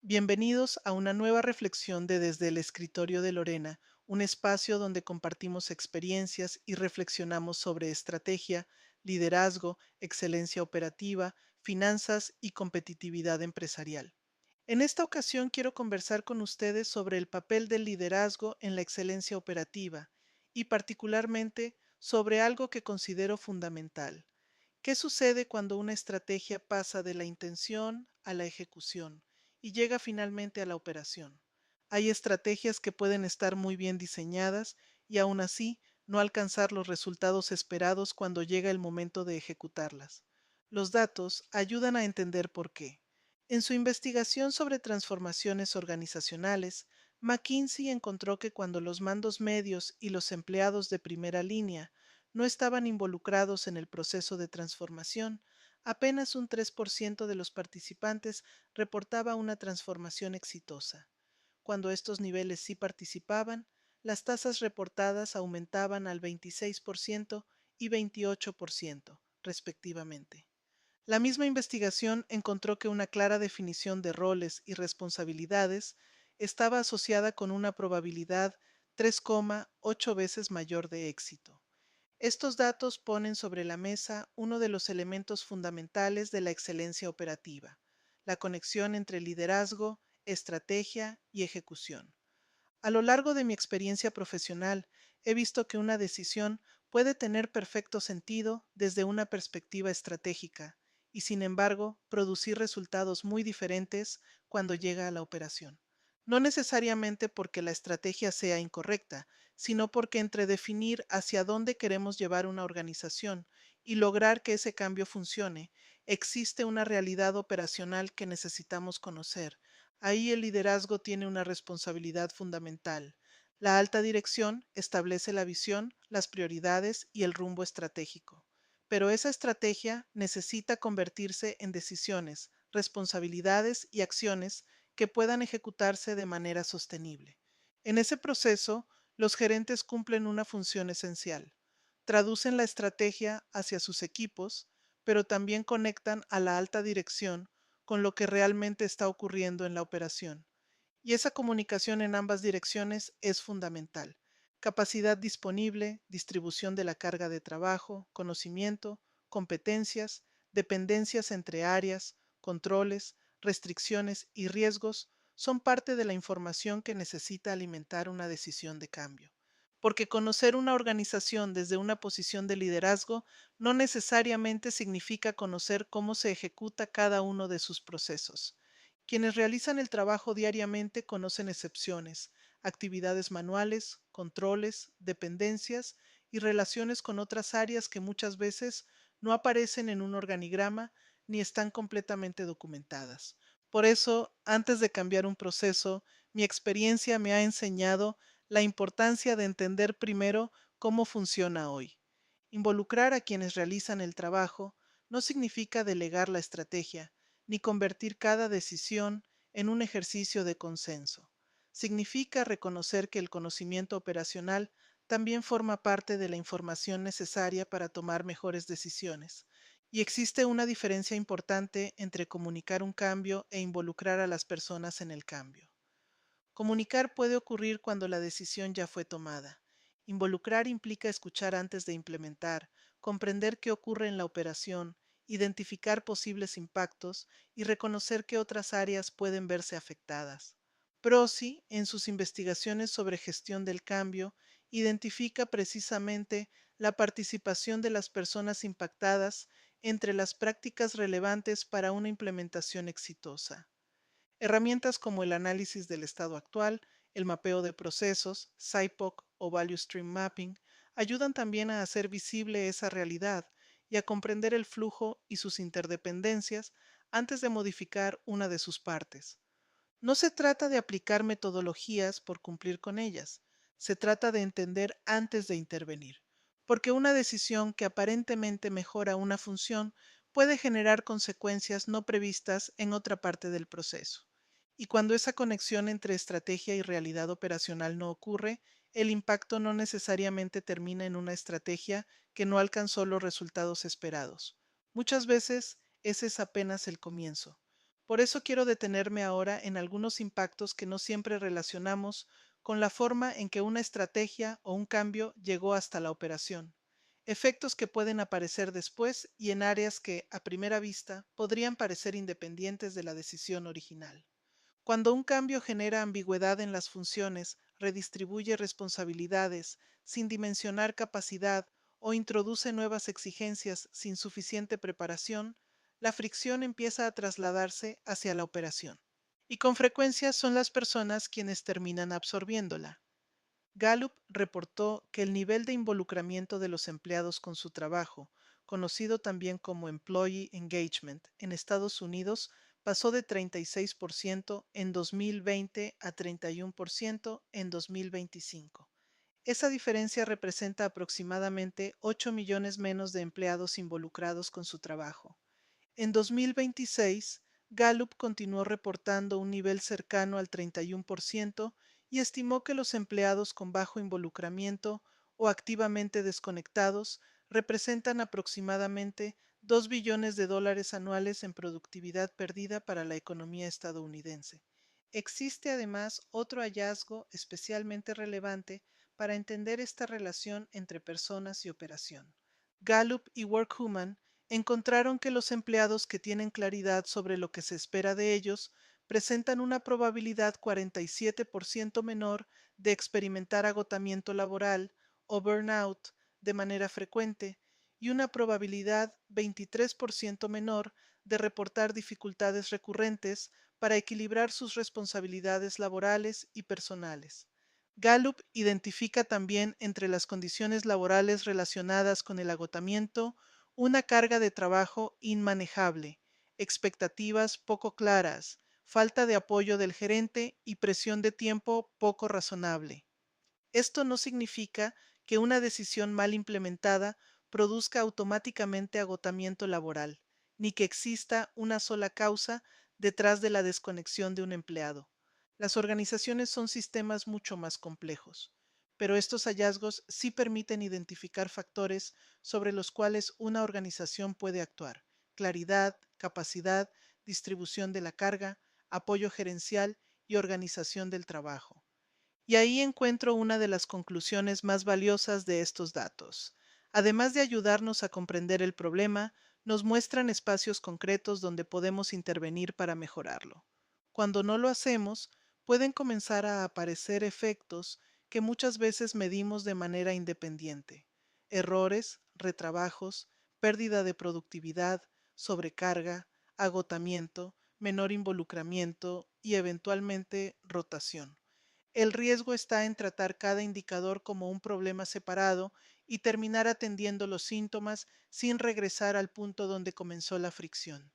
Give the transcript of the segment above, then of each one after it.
Bienvenidos a una nueva reflexión de Desde el Escritorio de Lorena, un espacio donde compartimos experiencias y reflexionamos sobre estrategia, liderazgo, excelencia operativa, finanzas y competitividad empresarial. En esta ocasión quiero conversar con ustedes sobre el papel del liderazgo en la excelencia operativa y particularmente sobre algo que considero fundamental. ¿Qué sucede cuando una estrategia pasa de la intención a la ejecución y llega finalmente a la operación? Hay estrategias que pueden estar muy bien diseñadas y aún así no alcanzar los resultados esperados cuando llega el momento de ejecutarlas. Los datos ayudan a entender por qué. En su investigación sobre transformaciones organizacionales, McKinsey encontró que cuando los mandos medios y los empleados de primera línea no estaban involucrados en el proceso de transformación, apenas un 3% de los participantes reportaba una transformación exitosa. Cuando estos niveles sí participaban, las tasas reportadas aumentaban al 26% y 28%, respectivamente. La misma investigación encontró que una clara definición de roles y responsabilidades estaba asociada con una probabilidad 3,8 veces mayor de éxito. Estos datos ponen sobre la mesa uno de los elementos fundamentales de la excelencia operativa, la conexión entre liderazgo, estrategia y ejecución. A lo largo de mi experiencia profesional, he visto que una decisión puede tener perfecto sentido desde una perspectiva estratégica y, sin embargo, producir resultados muy diferentes cuando llega a la operación. No necesariamente porque la estrategia sea incorrecta, sino porque entre definir hacia dónde queremos llevar una organización y lograr que ese cambio funcione, existe una realidad operacional que necesitamos conocer. Ahí el liderazgo tiene una responsabilidad fundamental. La alta dirección establece la visión, las prioridades y el rumbo estratégico. Pero esa estrategia necesita convertirse en decisiones, responsabilidades y acciones que puedan ejecutarse de manera sostenible. En ese proceso, los gerentes cumplen una función esencial. Traducen la estrategia hacia sus equipos, pero también conectan a la alta dirección con lo que realmente está ocurriendo en la operación. Y esa comunicación en ambas direcciones es fundamental. Capacidad disponible, distribución de la carga de trabajo, conocimiento, competencias, dependencias entre áreas, controles, restricciones y riesgos son parte de la información que necesita alimentar una decisión de cambio. Porque conocer una organización desde una posición de liderazgo no necesariamente significa conocer cómo se ejecuta cada uno de sus procesos. Quienes realizan el trabajo diariamente conocen excepciones, actividades manuales, controles, dependencias y relaciones con otras áreas que muchas veces no aparecen en un organigrama ni están completamente documentadas. Por eso, antes de cambiar un proceso, mi experiencia me ha enseñado la importancia de entender primero cómo funciona hoy. Involucrar a quienes realizan el trabajo no significa delegar la estrategia, ni convertir cada decisión en un ejercicio de consenso. Significa reconocer que el conocimiento operacional también forma parte de la información necesaria para tomar mejores decisiones. Y existe una diferencia importante entre comunicar un cambio e involucrar a las personas en el cambio. Comunicar puede ocurrir cuando la decisión ya fue tomada. Involucrar implica escuchar antes de implementar, comprender qué ocurre en la operación, identificar posibles impactos y reconocer que otras áreas pueden verse afectadas. Prosi, en sus investigaciones sobre gestión del cambio, identifica precisamente la participación de las personas impactadas entre las prácticas relevantes para una implementación exitosa. Herramientas como el análisis del estado actual, el mapeo de procesos, SIPOC o Value Stream Mapping ayudan también a hacer visible esa realidad y a comprender el flujo y sus interdependencias antes de modificar una de sus partes. No se trata de aplicar metodologías por cumplir con ellas, se trata de entender antes de intervenir, porque una decisión que aparentemente mejora una función puede generar consecuencias no previstas en otra parte del proceso. Y cuando esa conexión entre estrategia y realidad operacional no ocurre, el impacto no necesariamente termina en una estrategia que no alcanzó los resultados esperados. Muchas veces ese es apenas el comienzo. Por eso quiero detenerme ahora en algunos impactos que no siempre relacionamos con la forma en que una estrategia o un cambio llegó hasta la operación. Efectos que pueden aparecer después y en áreas que, a primera vista, podrían parecer independientes de la decisión original. Cuando un cambio genera ambigüedad en las funciones, redistribuye responsabilidades sin dimensionar capacidad o introduce nuevas exigencias sin suficiente preparación, la fricción empieza a trasladarse hacia la operación. Y con frecuencia son las personas quienes terminan absorbiéndola. Gallup reportó que el nivel de involucramiento de los empleados con su trabajo, conocido también como Employee Engagement, en Estados Unidos pasó de 36% en 2020 a 31% en 2025. Esa diferencia representa aproximadamente 8 millones menos de empleados involucrados con su trabajo. En 2026, Gallup continuó reportando un nivel cercano al 31% y estimó que los empleados con bajo involucramiento o activamente desconectados representan aproximadamente 2 billones de dólares anuales en productividad perdida para la economía estadounidense. Existe además otro hallazgo especialmente relevante para entender esta relación entre personas y operación. Gallup y Workhuman encontraron que los empleados que tienen claridad sobre lo que se espera de ellos presentan una probabilidad 47% menor de experimentar agotamiento laboral o burnout de manera frecuente y una probabilidad 23% menor de reportar dificultades recurrentes para equilibrar sus responsabilidades laborales y personales. Gallup identifica también entre las condiciones laborales relacionadas con el agotamiento una carga de trabajo inmanejable, expectativas poco claras, falta de apoyo del gerente y presión de tiempo poco razonable. Esto no significa que una decisión mal implementada produzca automáticamente agotamiento laboral, ni que exista una sola causa detrás de la desconexión de un empleado. Las organizaciones son sistemas mucho más complejos, pero estos hallazgos sí permiten identificar factores sobre los cuales una organización puede actuar: claridad, capacidad, distribución de la carga, apoyo gerencial y organización del trabajo. Y ahí encuentro una de las conclusiones más valiosas de estos datos. Además de ayudarnos a comprender el problema, nos muestran espacios concretos donde podemos intervenir para mejorarlo. Cuando no lo hacemos, pueden comenzar a aparecer efectos que muchas veces medimos de manera independiente: errores, retrabajos, pérdida de productividad, sobrecarga, agotamiento, menor involucramiento y eventualmente rotación. El riesgo está en tratar cada indicador como un problema separado y terminar atendiendo los síntomas sin regresar al punto donde comenzó la fricción.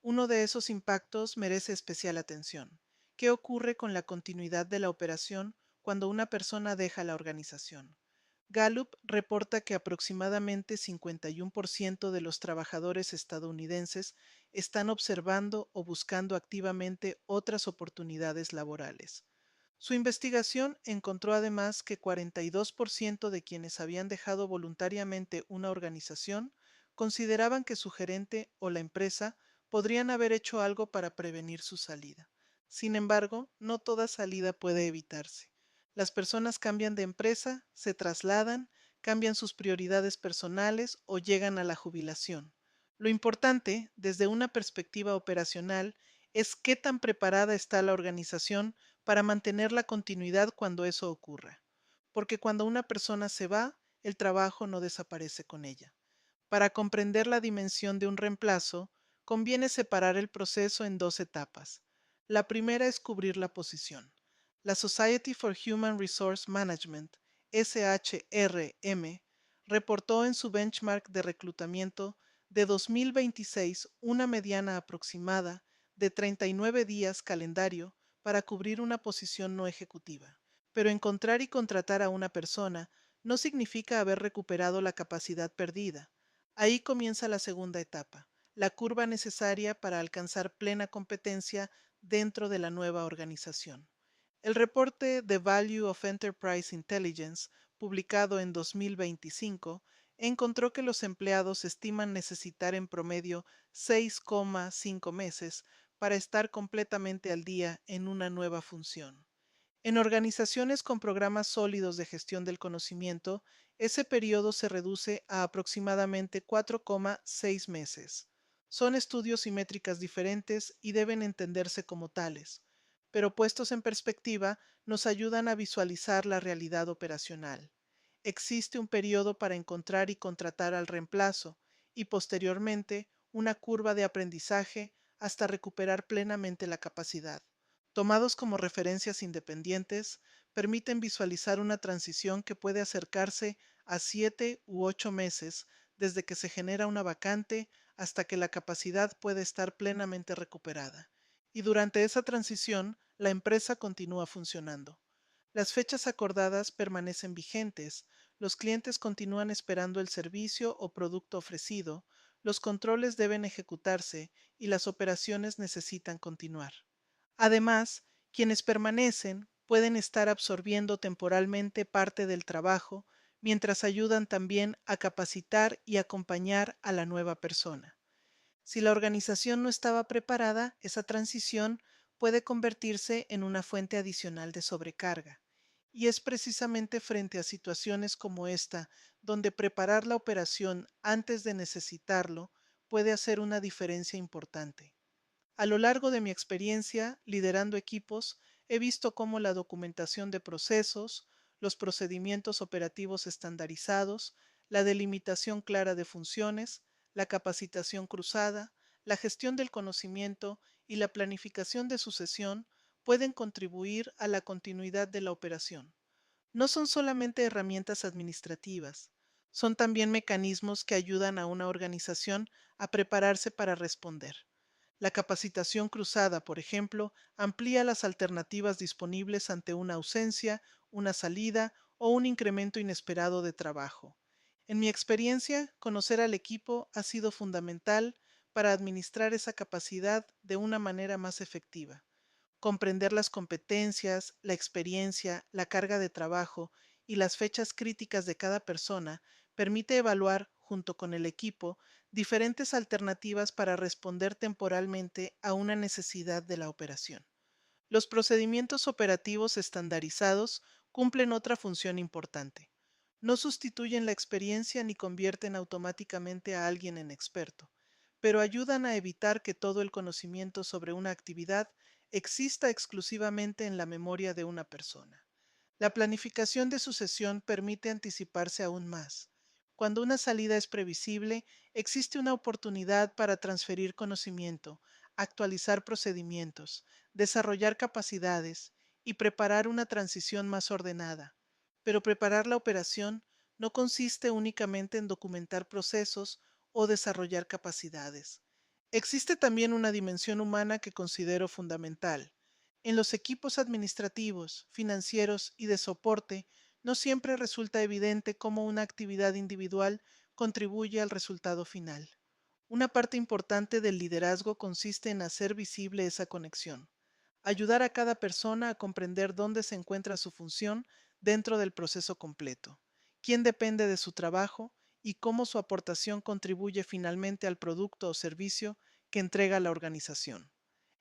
Uno de esos impactos merece especial atención: ¿qué ocurre con la continuidad de la operación cuando una persona deja la organización? Gallup reporta que aproximadamente 51% de los trabajadores estadounidenses están observando o buscando activamente otras oportunidades laborales. Su investigación encontró además que 42% de quienes habían dejado voluntariamente una organización consideraban que su gerente o la empresa podrían haber hecho algo para prevenir su salida. Sin embargo, no toda salida puede evitarse. Las personas cambian de empresa, se trasladan, cambian sus prioridades personales o llegan a la jubilación. Lo importante, desde una perspectiva operacional, es qué tan preparada está la organización para mantener la continuidad cuando eso ocurra. Porque cuando una persona se va, el trabajo no desaparece con ella. Para comprender la dimensión de un reemplazo, conviene separar el proceso en dos etapas. La primera es cubrir la posición. La Society for Human Resource Management, SHRM, reportó en su benchmark de reclutamiento de 2026 una mediana aproximada de 39 días calendario para cubrir una posición no ejecutiva. Pero encontrar y contratar a una persona no significa haber recuperado la capacidad perdida. Ahí comienza la segunda etapa, la curva necesaria para alcanzar plena competencia dentro de la nueva organización. El reporte The Value of Enterprise Intelligence, publicado en 2025, encontró que los empleados estiman necesitar en promedio 6,5 meses para estar completamente al día en una nueva función. En organizaciones con programas sólidos de gestión del conocimiento, ese periodo se reduce a aproximadamente 4,6 meses. Son estudios y métricas diferentes y deben entenderse como tales, pero puestos en perspectiva nos ayudan a visualizar la realidad operacional. Existe un periodo para encontrar y contratar al reemplazo y posteriormente una curva de aprendizaje hasta recuperar plenamente la capacidad. Tomados como referencias independientes, permiten visualizar una transición que puede acercarse a 7 u 8 meses desde que se genera una vacante hasta que la capacidad puede estar plenamente recuperada. Y durante esa transición, la empresa continúa funcionando. Las fechas acordadas permanecen vigentes, los clientes continúan esperando el servicio o producto ofrecido, los controles deben ejecutarse y las operaciones necesitan continuar. Además, quienes permanecen pueden estar absorbiendo temporalmente parte del trabajo mientras ayudan también a capacitar y acompañar a la nueva persona. Si la organización no estaba preparada, esa transición puede convertirse en una fuente adicional de sobrecarga. Y es precisamente frente a situaciones como esta donde preparar la operación antes de necesitarlo puede hacer una diferencia importante. A lo largo de mi experiencia liderando equipos, he visto cómo la documentación de procesos, los procedimientos operativos estandarizados, la delimitación clara de funciones, la capacitación cruzada, la gestión del conocimiento y la planificación de sucesión pueden contribuir a la continuidad de la operación. No son solamente herramientas administrativas, son también mecanismos que ayudan a una organización a prepararse para responder. La capacitación cruzada, por ejemplo, amplía las alternativas disponibles ante una ausencia, una salida o un incremento inesperado de trabajo. En mi experiencia, conocer al equipo ha sido fundamental para administrar esa capacidad de una manera más efectiva. Comprender las competencias, la experiencia, la carga de trabajo y las fechas críticas de cada persona permite evaluar, junto con el equipo, diferentes alternativas para responder temporalmente a una necesidad de la operación. Los procedimientos operativos estandarizados cumplen otra función importante. No sustituyen la experiencia ni convierten automáticamente a alguien en experto, pero ayudan a evitar que todo el conocimiento sobre una actividad exista exclusivamente en la memoria de una persona. La planificación de sucesión permite anticiparse aún más. Cuando una salida es previsible, existe una oportunidad para transferir conocimiento, actualizar procedimientos, desarrollar capacidades y preparar una transición más ordenada. Pero preparar la operación no consiste únicamente en documentar procesos o desarrollar capacidades. Existe también una dimensión humana que considero fundamental. En los equipos administrativos, financieros y de soporte, no siempre resulta evidente cómo una actividad individual contribuye al resultado final. Una parte importante del liderazgo consiste en hacer visible esa conexión, ayudar a cada persona a comprender dónde se encuentra su función dentro del proceso completo, quién depende de su trabajo y cómo su aportación contribuye finalmente al producto o servicio que entrega la organización.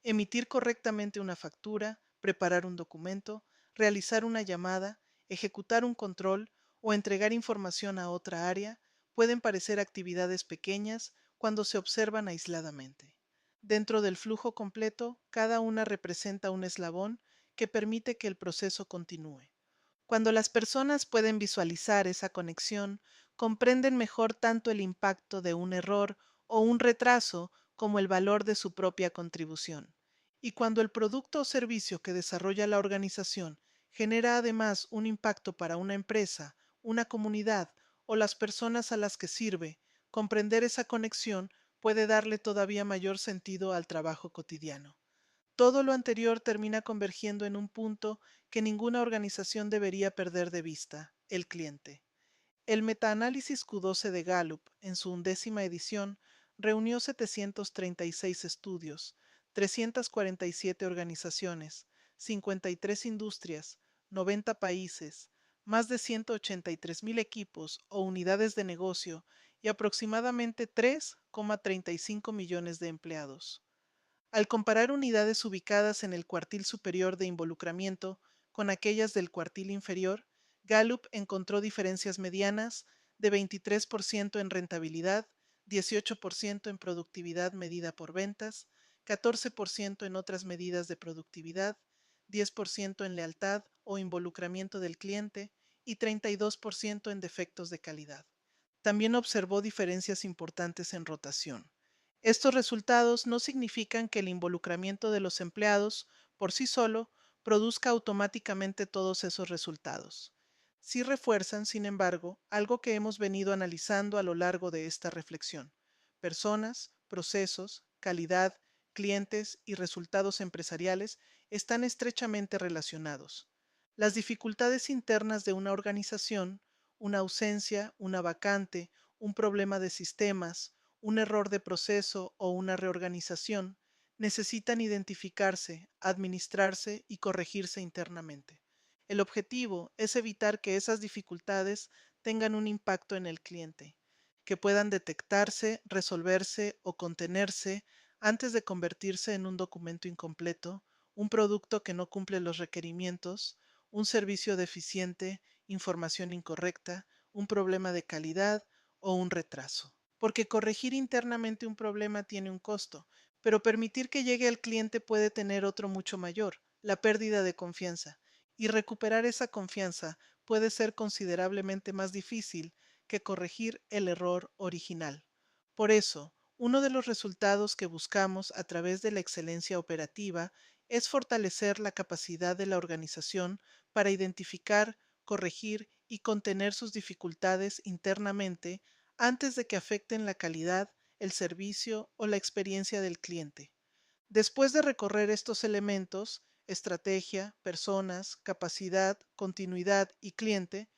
Emitir correctamente una factura, preparar un documento, realizar una llamada, ejecutar un control o entregar información a otra área pueden parecer actividades pequeñas cuando se observan aisladamente. Dentro del flujo completo, cada una representa un eslabón que permite que el proceso continúe. Cuando las personas pueden visualizar esa conexión, comprenden mejor tanto el impacto de un error o un retraso como el valor de su propia contribución. Y cuando el producto o servicio que desarrolla la organización genera además un impacto para una empresa, una comunidad o las personas a las que sirve, comprender esa conexión puede darle todavía mayor sentido al trabajo cotidiano. Todo lo anterior termina convergiendo en un punto que ninguna organización debería perder de vista: el cliente. El metaanálisis Q12 de Gallup, en su 11ª edición, reunió 736 estudios, 347 organizaciones, 53 industrias, 90 países, más de 183,000 equipos o unidades de negocio y aproximadamente 3,35 millones de empleados. Al comparar unidades ubicadas en el cuartil superior de involucramiento con aquellas del cuartil inferior, Gallup encontró diferencias medianas de 23% en rentabilidad, 18% en productividad medida por ventas, 14% en otras medidas de productividad, 10% en lealtad o involucramiento del cliente y 32% en defectos de calidad. También observó diferencias importantes en rotación. Estos resultados no significan que el involucramiento de los empleados por sí solo produzca automáticamente todos esos resultados. Sí refuerzan, sin embargo, algo que hemos venido analizando a lo largo de esta reflexión. Personas, procesos, calidad, clientes y resultados empresariales están estrechamente relacionados. Las dificultades internas de una organización, una ausencia, una vacante, un problema de sistemas, un error de proceso o una reorganización, necesitan identificarse, administrarse y corregirse internamente. El objetivo es evitar que esas dificultades tengan un impacto en el cliente, que puedan detectarse, resolverse o contenerse antes de convertirse en un documento incompleto, un producto que no cumple los requerimientos, un servicio deficiente, información incorrecta, un problema de calidad o un retraso. Porque corregir internamente un problema tiene un costo, pero permitir que llegue al cliente puede tener otro mucho mayor, la pérdida de confianza. Y recuperar esa confianza puede ser considerablemente más difícil que corregir el error original. Por eso, uno de los resultados que buscamos a través de la excelencia operativa es fortalecer la capacidad de la organización para identificar, corregir y contener sus dificultades internamente antes de que afecten la calidad, el servicio o la experiencia del cliente. Después de recorrer estos elementos, estrategia, personas, capacidad, continuidad y cliente,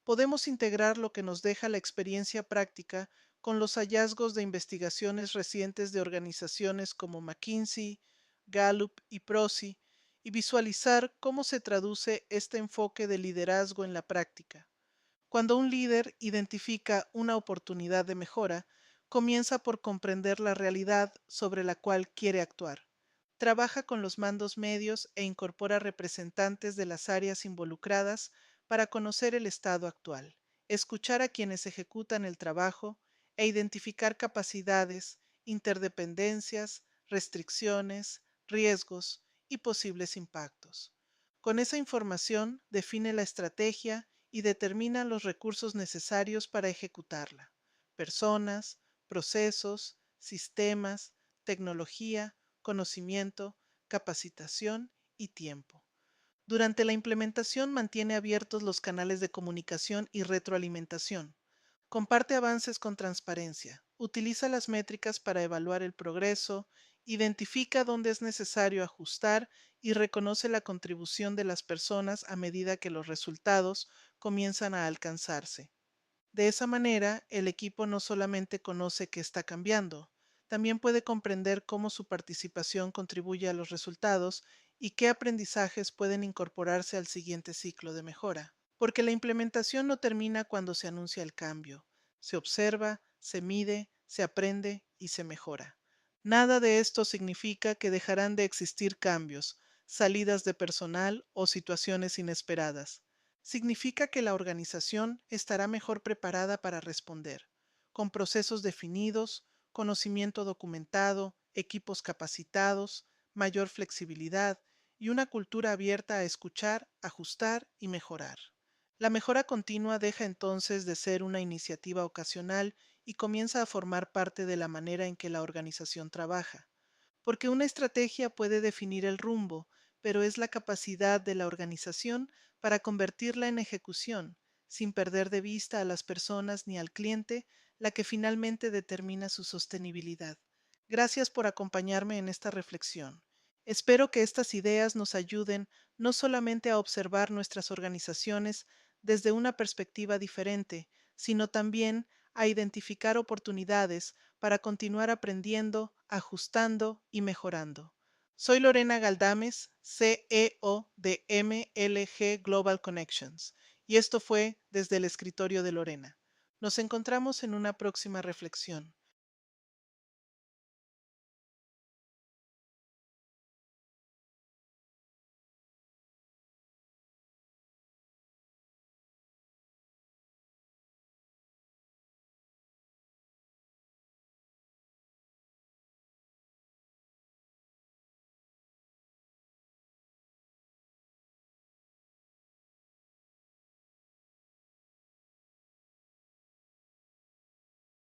podemos integrar lo que nos deja la experiencia práctica con los hallazgos de investigaciones recientes de organizaciones como McKinsey, Gallup y Prozzi y visualizar cómo se traduce este enfoque de liderazgo en la práctica. Cuando un líder identifica una oportunidad de mejora, comienza por comprender la realidad sobre la cual quiere actuar. Trabaja con los mandos medios e incorpora representantes de las áreas involucradas para conocer el estado actual, escuchar a quienes ejecutan el trabajo e identificar capacidades, interdependencias, restricciones, riesgos y posibles impactos. Con esa información define la estrategia y determina los recursos necesarios para ejecutarla: personas, procesos, sistemas, tecnología, conocimiento, capacitación y tiempo. Durante la implementación mantiene abiertos los canales de comunicación y retroalimentación. Comparte avances con transparencia. Utiliza las métricas para evaluar el progreso, identifica dónde es necesario ajustar y reconoce la contribución de las personas a medida que los resultados comienzan a alcanzarse. De esa manera, el equipo no solamente conoce qué está cambiando, también puede comprender cómo su participación contribuye a los resultados y qué aprendizajes pueden incorporarse al siguiente ciclo de mejora. Porque la implementación no termina cuando se anuncia el cambio. Se observa, se mide, se aprende y se mejora. Nada de esto significa que dejarán de existir cambios, salidas de personal o situaciones inesperadas. Significa que la organización estará mejor preparada para responder, con procesos definidos, conocimiento documentado, equipos capacitados, mayor flexibilidad y una cultura abierta a escuchar, ajustar y mejorar. La mejora continua deja entonces de ser una iniciativa ocasional y comienza a formar parte de la manera en que la organización trabaja. Porque una estrategia puede definir el rumbo, pero es la capacidad de la organización para convertirla en ejecución, sin perder de vista a las personas ni al cliente, la que finalmente determina su sostenibilidad. Gracias por acompañarme en esta reflexión. Espero que estas ideas nos ayuden no solamente a observar nuestras organizaciones desde una perspectiva diferente, sino también a identificar oportunidades para continuar aprendiendo, ajustando y mejorando. Soy Lorena Galdames, CEO de MLG Global Connections, y esto fue Desde el Escritorio de Lorena. Nos encontramos en una próxima reflexión.